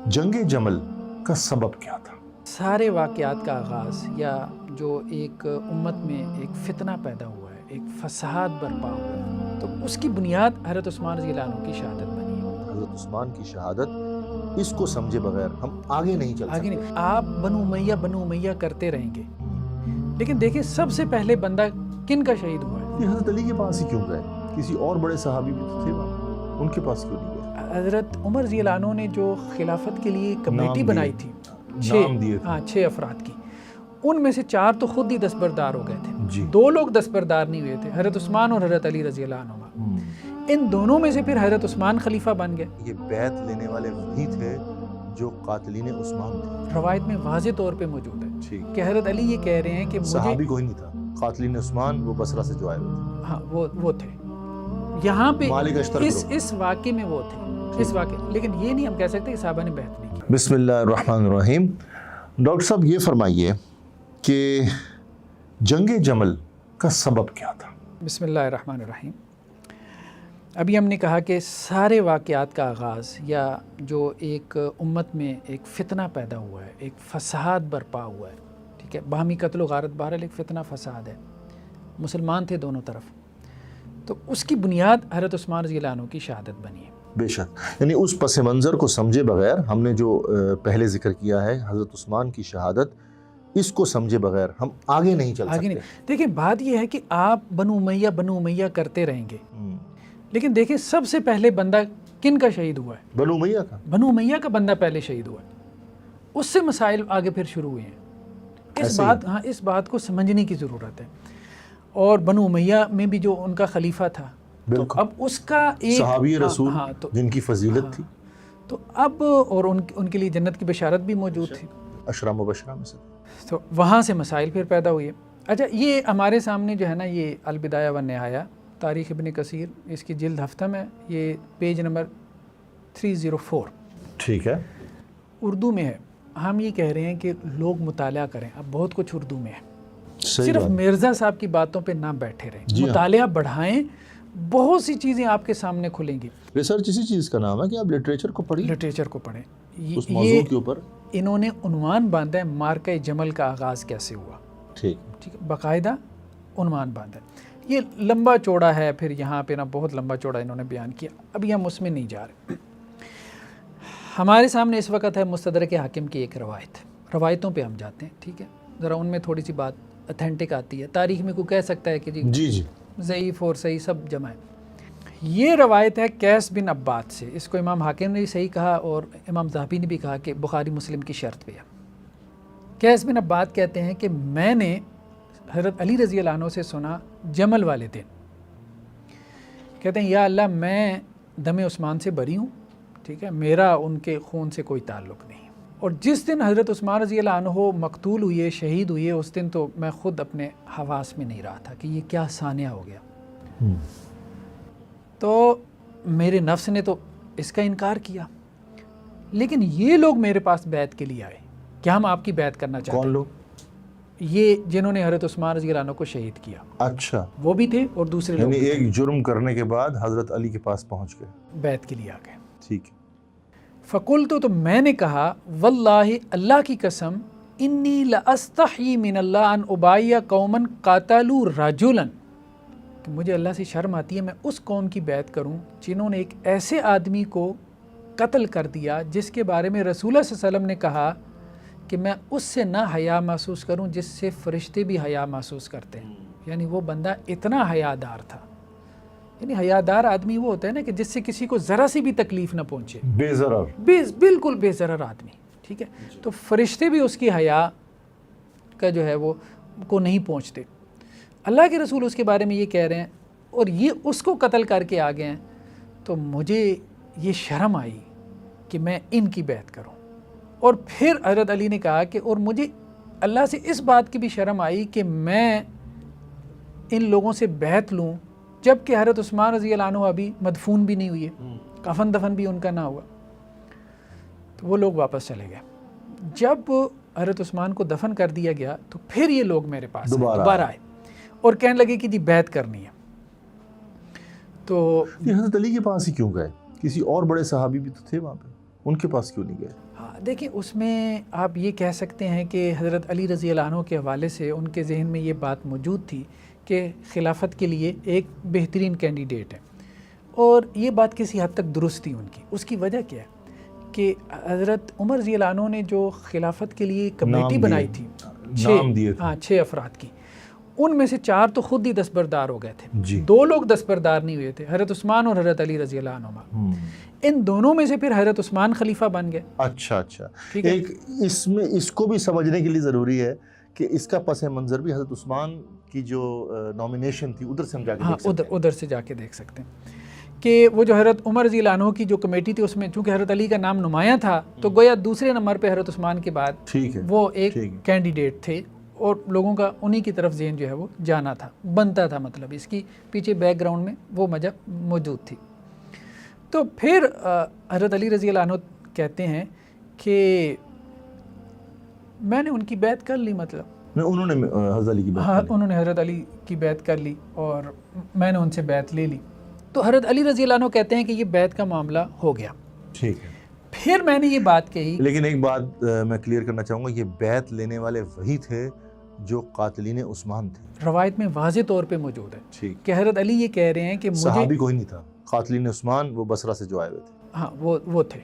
جنگ جمل کا سبب کیا تھا؟ سارے واقعات کا آغاز یا جو ایک امت میں ایک فتنہ پیدا ہوا ہے، ایک فساد برپا ہوا ہے، تو اس کی بنیاد حضرت عثمان رضی اللہ عنہ کی شہادت بنی ہے۔ حضرت عثمان کی شہادت، اس کو سمجھے بغیر ہم آگے نہیں چل آگے سکتے۔ نہیں، آپ بنو امیہ کرتے رہیں گے، لیکن دیکھیں سب سے پہلے بندہ کن کا شہید ہوا ہے؟ یہ حضرت علی کے پاس ہی کیوں گئے؟ کسی اور بڑے صحابی بھی تو تھے وہاں، ان کے پاس کیوں نہیں گئے؟ حضرت عمر رضی اللہ عنہ نے جو خلافت کے لیے کمیٹی بنائی تھی، نام دیے تھے، 6 افراد کی، ان میں سے 4 تو خود ہی دستبردار ہو گئے تھے، جی 2 لوگ دستبردار نہیں ہوئے تھے، حضرت عثمان اور حضرت علی رضی اللہ عنہ۔ ان دونوں میں سے پھر حضرت عثمان خلیفہ بن گئے۔ یہ بیعت لینے والے وہی تھے جو قاتلین عثمان تھے۔ روایت میں واضح طور پہ موجود ہے ٹھیک، کہ حضرت علی یہ کہہ رہے ہیں کہ مجھے صحابی کوئی نہیں تھا، قاتلین عثمان وہ بصرہ سے جو آئے ہوئے تھے، ہاں وہ تھے یہاں پہ مالک اشتر اس واقعے میں وہ تھے، اس واقعے، لیکن یہ نہیں ہم کہہ سکتے کہ صحابہ نے بیعت نہیں کی۔ بسم اللہ الرحمن الرحیم۔ ڈاکٹر صاحب یہ فرمائیے کہ جنگ جمل کا سبب کیا تھا؟ بسم اللہ الرحمن الرحیم۔ ابھی ہم نے کہا کہ سارے واقعات کا آغاز یا جو ایک امت میں ایک فتنہ پیدا ہوا ہے، ایک فساد برپا ہوا ہے، ٹھیک ہے، باہمی قتل و غارت، بہرحال ایک فتنہ فساد ہے، مسلمان تھے دونوں طرف، تو اس کی بنیاد حضرت عثمان رضی اللہ عنہ کی شہادت بنی ہے۔ بے شک، یعنی اس پس منظر کو سمجھے بغیر ہم نے جو پہلے ذکر کیا ہے حضرت عثمان کی شہادت، اس کو سمجھے بغیر ہم آگے نہیں چل آگے سکتے۔ نہیں، دیکھیں بات یہ ہے کہ آپ بنو امیہ کرتے رہیں گے، لیکن دیکھیں سب سے پہلے بندہ کن کا شہید ہوا ہے؟ بنو امیہ کا۔ بنو امیہ کا بندہ پہلے شہید ہوا ہے، اس سے مسائل آگے پھر شروع ہوئے ہیں۔ اس بات کو سمجھنے کی ضرورت ہے۔ اور بنو امیہ میں بھی جو ان کا خلیفہ تھا، تو اب اس کا ایک صحابی رسول جن کی فضیلت تھی، تو اب اور ان کے لیے جنت کی بشارت بھی موجود تھی، عشرہ مبشرہ میں سے۔ تو وہاں سے مسائل پھر پیدا ہوئے۔ اچھا، یہ ہمارے سامنے جو ہے نا، یہ البدایہ والنہایہ، تاریخ ابن کثیر، اس کی جلد ہفتہ میں، یہ پیج نمبر 304 ٹھیک ہے، اردو میں ہے۔ ہم یہ کہہ رہے ہیں کہ لوگ مطالعہ کریں، اب بہت کچھ اردو میں ہے، صحیح صرف بات۔ مرزا صاحب کی باتوں پہ نہ بیٹھے رہیں، جی ہاں، مطالعہ بڑھائیں، بہت سی چیزیں آپ کے سامنے کھلیں گی۔ ریسرچ اسی چیز کا نام ہے کہ آپ لٹریچر کو پڑھیں، لٹریچر کو پڑھیں۔ اس موضوع کے اوپر۔ انہوں نے عنوان باندھا ہے مارکہ جمل کا آغاز کیسے ہوا، ٹھیک، ٹھیک ہے، باقاعدہ عنوان باندھا ہے۔ یہ لمبا چوڑا ہے، پھر یہاں پہ نا بہت لمبا چوڑا انہوں نے بیان کیا، ابھی ہم اس میں نہیں جا رہے۔ ہمارے سامنے اس وقت ہے مستدرک حاکم کی ایک روایت، روایتوں پہ ہم جاتے ہیں، ٹھیک ہے، ذرا ان میں تھوڑی سی بات اتھینٹک آتی ہے، تاریخ میں کوئی کہہ سکتا ہے کہ جی ضعیف اور صحیح سب جمع ہے۔ یہ روایت ہے قیس بن عباد سے، اس کو امام حاکم نے بھی صحیح کہا اور امام ذہبی نے بھی کہا کہ بخاری مسلم کی شرط پہ ہے۔ قیس بن عباد کہتے ہیں کہ میں نے حضرت علی رضی اللہ عنہ سے سنا جمل والے دن، کہتے ہیں یا اللہ میں دم عثمان سے بری ہوں، ٹھیک ہے، میرا ان کے خون سے کوئی تعلق نہیں، اور جس دن حضرت عثمان رضی اللہ عنہ مقتول ہوئے، شہید ہوئے، اس دن تو میں خود اپنے حواس میں نہیں رہا تھا کہ یہ کیا سانحہ ہو گیا، تو میرے نفس نے تو اس کا انکار کیا، لیکن یہ لوگ میرے پاس بیعت کے لیے آئے کہ ہم آپ کی بیعت کرنا چاہتے ہیں۔ کون لوگ؟ یہ جنہوں نے حضرت عثمان رضی اللہ عنہ کو شہید کیا، اچھا، وہ بھی تھے اور دوسرے لوگ یعنی بھی ایک جرم کرنے کے بعد حضرت علی کے پاس پہنچ گئے، بیعت کے لیے آ گئے۔ ٹھیک ہے۔ فقلت، تو میں نے کہا واللہ، اللہ کی قسم، انی لاستحی من اللہ ان ابایع قوما قاتلوا رجلا، کہ مجھے اللہ سے شرم آتی ہے میں اس قوم کی بیعت کروں جنہوں نے ایک ایسے آدمی کو قتل کر دیا جس کے بارے میں رسول اللہ صلی اللہ علیہ وسلم نے کہا کہ میں اس سے نہ حیا محسوس کروں جس سے فرشتے بھی حیا محسوس کرتے ہیں، یعنی وہ بندہ اتنا حیادار تھا۔ یعنی حیادار آدمی وہ ہوتا ہے نا کہ جس سے کسی کو ذرا سی بھی تکلیف نہ پہنچے، بے ضرر، بالکل بے ضرر آدمی، ٹھیک ہے، تو فرشتے بھی اس کی حیا کا جو ہے وہ کو نہیں پہنچتے۔ اللہ کے رسول اس کے بارے میں یہ کہہ رہے ہیں اور یہ اس کو قتل کر کے آ گئے ہیں، تو مجھے یہ شرم آئی کہ میں ان کی بیعت کروں۔ اور پھر حضرت علی نے کہا کہ اور مجھے اللہ سے اس بات کی بھی شرم آئی کہ میں ان لوگوں سے بیعت لوں جب کہ حضرت عثمان رضی اللہ عنہ ابھی مدفون بھی نہیں ہوئے، کفن دفن بھی ان کا نہ ہوا۔ تو وہ لوگ واپس چلے گئے۔ جب حضرت عثمان کو دفن کر دیا گیا تو پھر یہ لوگ میرے پاس دوبارہ آئے اور کہنے لگے کہ جی بیعت کرنی ہے۔ تو یہ حضرت علی کے پاس ہی کیوں گئے؟ کسی اور بڑے صحابی بھی تو تھے وہاں پہ۔ ان کے پاس کیوں نہیں گئے؟ ہاں دیکھیں، اس میں آپ یہ کہہ سکتے ہیں کہ حضرت علی رضی اللہ عنہ کے حوالے سے ان کے ذہن میں یہ بات موجود تھی کہ خلافت کے لیے ایک بہترین کینڈیڈیٹ ہے، اور یہ بات کسی حد تک درست تھی ان کی۔ اس کی وجہ کیا ہے کہ حضرت عمر رضی اللہ عنہ نے جو خلافت کے لیے کمیٹی بنائی تھی، نام دیے تھے، 6 افراد کی، ان میں سے 4 تو خود ہی دستبردار ہو گئے تھے، جی 2 لوگ دستبردار نہیں ہوئے تھے، حضرت عثمان اور حضرت علی رضی اللہ عنہ۔ ان دونوں میں سے پھر حضرت عثمان خلیفہ بن گئے۔ اچھا ایک اس میں اس کو بھی سمجھنے کے لیے ضروری ہے کہ اس کا پس منظر بھی حضرت عثمان کی جو نامینیشن تھی ادھر سے ہم جا کے دیکھ سکتے ہیں۔ ادھر سے جا کے دیکھ سکتے ہیں کہ وہ جو حضرت عمر رضی اللہ عنہ کی جو کمیٹی تھی، اس میں چونکہ حضرت علی کا نام نمایاں تھا، تو گویا دوسرے نمبر پہ حضرت عثمان کے بعد وہ ایک کینڈیڈیٹ تھے، اور لوگوں کا انہی کی طرف ذہن جو ہے وہ جانا تھا، بنتا تھا، مطلب اس کی پیچھے بیک گراؤنڈ میں وہ وجہ موجود تھی۔ تو پھر حضرت علی رضی اللہ عنہ کہتے ہیں کہ میں نے ان کی بیعت کر لی، مطلب انہوں نے حضرت علی کی بیعت کر لی، انہوں نے حضرت علی کی بیعت کر لی اور میں نے ان سے بیعت لے لی۔ تو حضرت علی رضی اللہ عنہ کہتے ہیں کہ یہ بیعت کا معاملہ ہو گیا۔ ٹھیک ہے، پھر میں نے یہ بات کہی، لیکن ایک بات میں کلیئر کرنا چاہوں گا، یہ بیعت لینے والے وہی تھے جو قاتلین عثمان تھے، روایت میں واضح طور پہ موجود ہے ٹھیک، کہ حضرت علی یہ کہہ رہے ہیں کہ مجھے صحابی کوئی نہیں تھا، قاتلین عثمان وہ بصرہ سے جو آئے ہوئے تھے، ہاں وہ تھے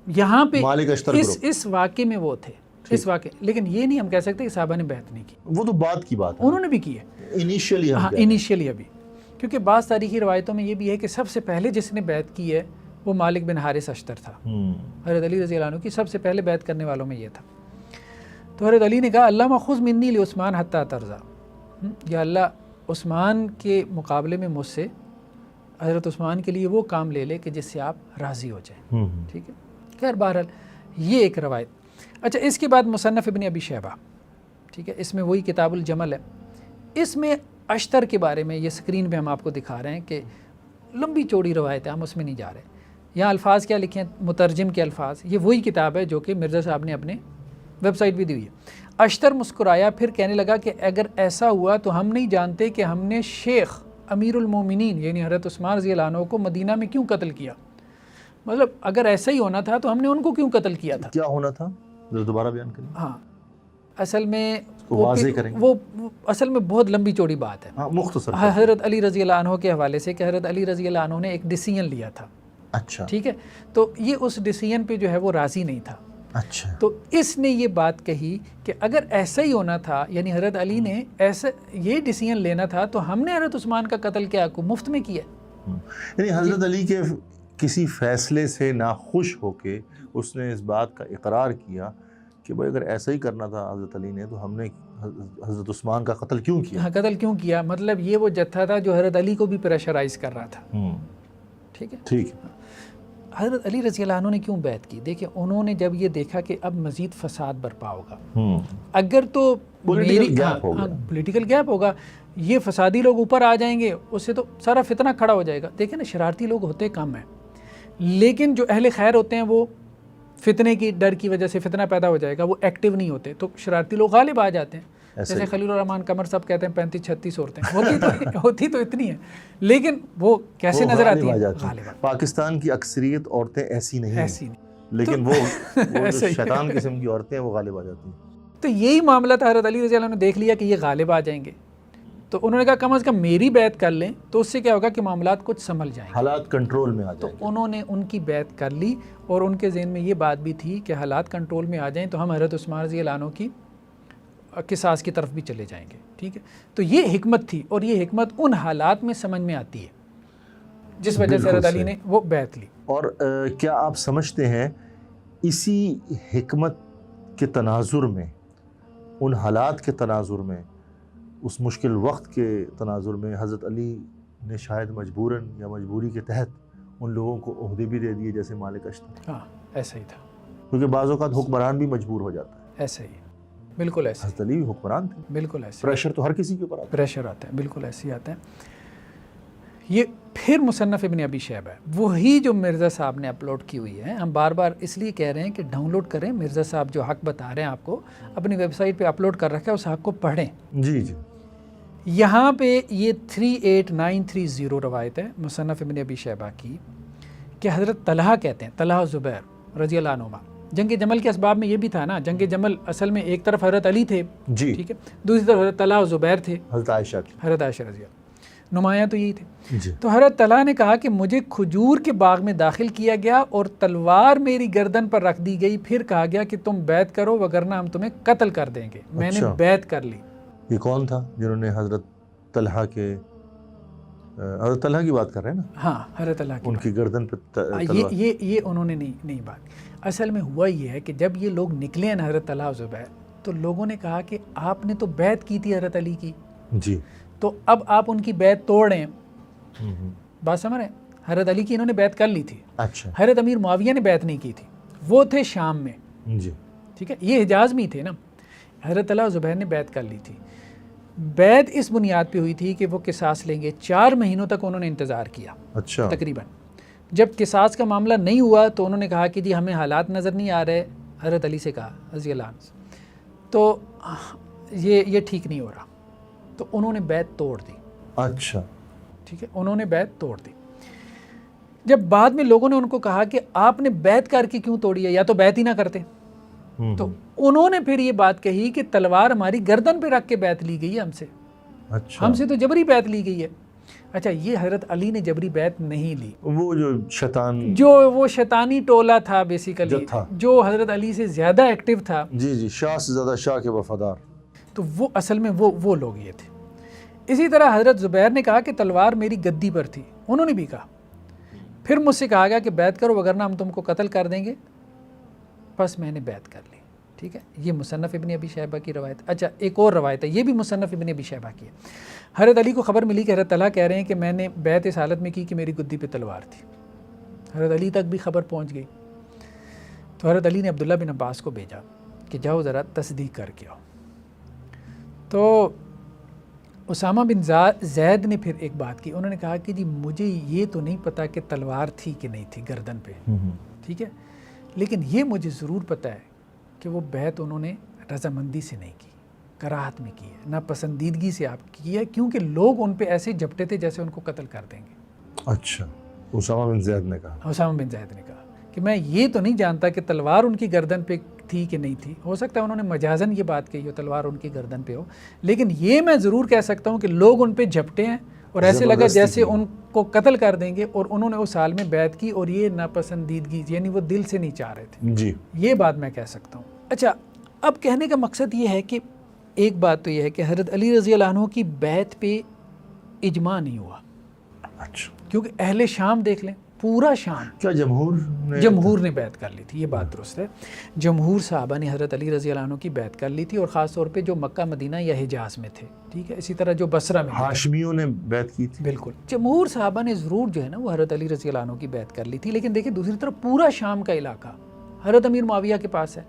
یہاں پہ مالک اشتر گروپ، اس واقعے میں وہ تھے، اس واقعے، لیکن یہ نہیں ہم کہہ سکتے کہ صحابہ نے بیعت نہیں کی، وہ تو بعد کی بات ہے، انہوں نے بھی کی ہے انیشیلی، ہاں انیشیلی ابھی، کیونکہ بعض تاریخی روایتوں میں یہ بھی ہے کہ سب سے پہلے جس نے بیعت کی ہے وہ مالک بن حارث اشتر تھا، حضرت علی رضی اللہ عنہ کی سب سے پہلے بیعت کرنے والوں میں یہ تھا۔ تو حضرت علی نے کہا اللہم خذ منی لعثمان حتی ترضا، یا اللہ عثمان کے مقابلے میں مجھ سے حضرت عثمان کے لیے وہ کام لے لے کہ جس سے آپ راضی ہو جائیں، ٹھیک ہے۔ خیر بہرحال یہ ایک روایت۔ اچھا، اس کے بعد مصنف ابن ابی شیبہ، ٹھیک ہے، اس میں وہی کتاب الجمل ہے، اس میں اشتر کے بارے میں یہ اسکرین پہ ہم آپ کو دکھا رہے ہیں کہ لمبی چوڑی روایت ہے، ہم اس میں نہیں جا رہے، یہاں الفاظ کیا لکھے ہیں، مترجم کے الفاظ، یہ وہی کتاب ہے جو کہ مرزا صاحب نے اپنے ویب سائٹ بھی دی ہوئی ہے۔ اشتر مسکرایا، پھر کہنے لگا کہ اگر ایسا ہوا تو ہم نہیں جانتے کہ ہم نے شیخ امیر المومنین یعنی حضرت عثمان رضی اللہ عنہ کو مدینہ میں کیوں قتل کیا، مطلب اگر ایسا ہی ہونا تھا تو ہم نے ان کو کیوں قتل کیا تھا، کیا ہونا تھا دوبارہ بیان کریں، ہاں اصل میں واضح کریں، وہ اصل میں بہت لمبی چوڑی بات ہے، مختصر حضرت علی رضی اللہ عنہ کے حوالے سے کہ حضرت علی رضی اللہ عنہ نے ایک ڈیسیژن لیا تھا، اچھا ٹھیک ہے، تو یہ اس ڈیسیژن پہ جو ہے وہ راضی نہیں تھا، اچھا، تو اس نے یہ بات کہی کہ اگر ایسا ہی ہونا تھا، یعنی حضرت علی نے ایسا یہ ڈیسیژن لینا تھا تو ہم نے حضرت عثمان کا قتل کیا کو مفت میں کیا، یعنی حضرت علی کے کسی فیصلے سے ناخوش ہو کے اس نے اس بات کا اقرار کیا کہ بھائی اگر ایسا ہی کرنا تھا حضرت علی نے تو ہم نے حضرت عثمان کا قتل کیوں کیا، ہاں قتل کیوں کیا، مطلب یہ وہ جتھا تھا جو حضرت علی کو بھی پریشرائز کر رہا تھا، ٹھیک ہے۔ ٹھیک، حضرت علی رضی اللہ عنہ نے کیوں بیعت کی، دیکھیں انہوں نے جب یہ دیکھا کہ اب مزید فساد برپا ہوگا، اگر تو پولیٹیکل گیپ ہوگا، یہ فسادی لوگ اوپر آ جائیں گے، اس سے تو سارا فتنہ کھڑا ہو جائے گا، دیکھیں نا شرارتی لوگ ہوتے کم ہیں، لیکن جو اہل خیر ہوتے ہیں وہ فتنے کی ڈر کی وجہ سے فتنہ پیدا ہو جائے گا، وہ ایکٹیو نہیں ہوتے، تو شرارتی لوگ غالب آ جاتے ہیں، جیسے خلیل الرحمن قمر صاحب کہتے ہیں 35-36 عورتیں ہوتی تو اتنی ہیں، لیکن وہ کیسے نظر آتی ہیں، غالب۔ پاکستان کی اکثریت عورتیں ایسی نہیں ہیں، لیکن وہ شیطان قسم کی عورتیں ہیں وہ غالب آ جاتی ہیں، تو یہی معاملہ تھا، حضرت علی رضی اللہ عنہ نے دیکھ لیا کہ یہ غالب آ جائیں گے، تو انہوں نے کہا کم از کم میری بیعت کر لیں تو اس سے کیا ہوگا کہ معاملات کچھ سنبھل جائیں گے، حالات کنٹرول میں آ جائیں گے، تو انہوں نے ان کی بیعت کر لی، اور ان کے ذہن میں یہ بات بھی تھی کہ حالات کنٹرول میں آ جائیں تو ہم حضرت عثمان رضی اللہ عنہ کی قصاص کی طرف بھی چلے جائیں گے، ٹھیک ہے، تو یہ حکمت تھی، اور یہ حکمت ان حالات میں سمجھ میں آتی ہے جس وجہ سے حضرت علی نے وہ بیعت لی۔ اور کیا آپ سمجھتے ہیں اسی حکمت کے تناظر میں، ان حالات کے تناظر میں، اس مشکل وقت کے تناظر میں حضرت علی نے شاید مجبوراً یا مجبوری کے تحت ان لوگوں کو عہدے بھی دے دیے جیسے مالک اشتر، ہاں ایسا ہی تھا، کیونکہ بعض اوقات حکمران بھی مجبور ہو جاتا ہے، ایسا ہی، بالکل ایسا، حضرت علی حکمران تھے، بالکل ایسا، پریشر تو ہر کسی کے اوپر آتا ہے، پریشر آتا ہے، بالکل ایسے ہی آتا ہے۔ یہ پھر مصنف ابن ابی شیبہ ہے، وہی جو مرزا صاحب نے اپلوڈ کی ہوئی ہے، ہم بار بار اس لیے کہہ رہے ہیں کہ ڈاؤن لوڈ کریں، مرزا صاحب جو حق بتا رہے ہیں آپ کو اپنی ویب سائٹ پہ اپلوڈ کر رکھا ہے، اس حق کو پڑھیں۔ جی جی، یہاں پہ یہ 38930 روایت ہے مصنف ابن ابی شیبہ کی کہ حضرت طلحہ کہتے ہیں، طلحہ زبیر رضی اللہ عنہما. جنگ جمل کے اسباب میں یہ بھی تھا نا, جنگ جمل اصل میں ایک طرف حضرت علی تھے, جی, ٹھیک ہے, دوسری طرف حضرت طلحہ اور زبیر تھے, حضرت عائشہ کی, حضرت عائشہ رضی اللہ, نمایاں تو یہی تھے. جی, تو حضرت طلحہ نے کہا کہ مجھے کھجور کے باغ میں داخل کیا گیا اور تلوار میری گردن پر رکھ دی گئی, پھر کہا گیا کہ تم بیعت کرو وگرنہ ہم تمہیں قتل کر دیں گے. میں نے بیعت کر لی. یہ کون تھا جنہوں نے حضرت طلحہ کے, حضرت طلحہ کی بات کر رہے ہیں نا؟ ہاں, حضرت طلحہ کی ان کی گردن پہ یہ انہوں نے نہیں بات. اصل میں ہوا یہ ہے کہ جب یہ لوگ نکلے ہیں حضرت طلحہ و زبیر, تو لوگوں نے کہا کہ آپ نے تو بیعت کی تھی حضرت علی کی, جی, تو اب آپ ان کی بیعت توڑ رہے ہیں. بات سمجھ رہے ہیں؟ حضرت علی کی انہوں نے بیعت کر لی تھی. اچھا, حضرت امیر معاویہ نے بیعت نہیں کی تھی, وہ تھے شام میں, جی, ٹھیک ہے, یہ حجاز میں ہی تھے نا. حضرت طلحہ و زبیر نے بیعت کر لی تھی. بیعت اس بنیاد پہ ہوئی تھی کہ وہ قصاص لیں گے. 4 مہینوں تک انہوں نے انتظار کیا اچھا, تقریباً. جب قصاص کا معاملہ نہیں ہوا تو انہوں نے کہا کہ جی ہمیں حالات نظر نہیں آ رہے. حضرت علی سے کہا رضی اللہ عنہ, تو یہ ٹھیک نہیں ہو رہا, تو انہوں نے بیعت توڑ دی. اچھا, ٹھیک ہے, انہوں نے بیعت توڑ دی. جب بعد میں لوگوں نے ان کو کہا کہ آپ نے بیعت کر کے کیوں توڑی ہے, یا تو بیعت ہی نہ کرتے, تو انہوں نے پھر یہ بات کہی کہ تلوار ہماری گردن پہ رکھ کے بیعت لی گئی ہے ہم سے, اچھا, ہم سے تو جبری بیعت لی گئی ہے. اچھا, یہ حضرت علی نے جبری بیعت نہیں لی. وہ جو شیطان, جو وہ شیطانی ٹولہ تھا بیسیکلی, جو حضرت علی سے زیادہ ایکٹیو تھا, جی جی, شاہ سے زیادہ شاہ کے وفادار, تو وہ اصل میں وہ لوگ یہ تھے. اسی طرح حضرت زبیر نے کہا کہ تلوار میری گدی پر تھی, انہوں نے بھی کہا. پھر مجھ سے کہا گیا کہ بیعت کرو وگرنہ ہم تم کو قتل کر دیں گے, بس میں نے بیعت کر لی. ٹھیک ہے, یہ مصنف ابن ابی شیبہ کی روایت. اچھا, ایک اور روایت ہے, یہ بھی مصنف ابن ابی شیبہ کی ہے. حضرت علی کو خبر ملی کہ حضرت طلحہ کہہ رہے ہیں کہ میں نے بیعت اس حالت میں کی کہ میری گدی پہ تلوار تھی. حضرت علی تک بھی خبر پہنچ گئی. تو حضرت علی نے عبداللہ بن عباس کو بھیجا کہ جاؤ ذرا تصدیق کر کے آؤ. تو اسامہ بن زید نے پھر ایک بات کی, انہوں نے کہا کہ جی مجھے یہ تو نہیں پتا کہ تلوار تھی کہ نہیں تھی گردن پہ, ٹھیک ہے, لیکن یہ مجھے ضرور پتا ہے کہ وہ بیعت انہوں نے رضامندی سے نہیں کی, کراہت میں کی ہے, ناپسندیدگی سے آپ کی ہے, کیونکہ لوگ ان پہ ایسے جھپٹے تھے جیسے ان کو قتل کر دیں گے. اچھا, اسامہ بن زید نے کہا, اسامہ بن زید نے کہا کہ میں یہ تو نہیں جانتا کہ تلوار ان کی گردن پہ تھی کہ نہیں تھی, ہو سکتا ہے انہوں نے مجازن یہ بات کہی ہو تلوار ان کی گردن پہ ہو, لیکن یہ میں ضرور کہہ سکتا ہوں کہ لوگ ان پہ جھپٹے ہیں اور ایسے لگا جیسے ان کو قتل کر دیں گے, اور انہوں نے اس حال میں بیعت کی, اور یہ ناپسندیدگی یعنی وہ دل سے نہیں چاہ رہے تھے. جی, یہ بات میں کہہ سکتا ہوں. اچھا, اب کہنے کا مقصد یہ ہے کہ ایک بات تو یہ ہے کہ حضرت علی رضی اللہ عنہ کی بیعت پہ اجماع نہیں ہوا. اچھا, کیونکہ اہل شام دیکھ لیں, پورا شام, کیا جمہور نے بیعت کر لی تھی, یہ بات درست ہے. جمہور صحابہ نے حضرت علی رضی اللہ عنہ کی بیعت کر لی تھی, اور خاص طور پہ جو مکہ مدینہ یا حجاز میں تھے, ٹھیک ہے, اسی طرح جو بصرہ میں ہاشمیوں نے بیعت کی تھی. بالکل, جمہور صحابہ نے ضرور جو ہے نا وہ حضرت علی رضی اللہ عنہ کی بیعت کر لی تھی. لیکن دیکھیں دوسری طرف پورا شام کا علاقہ حضرت امیر معاویہ کے پاس ہے,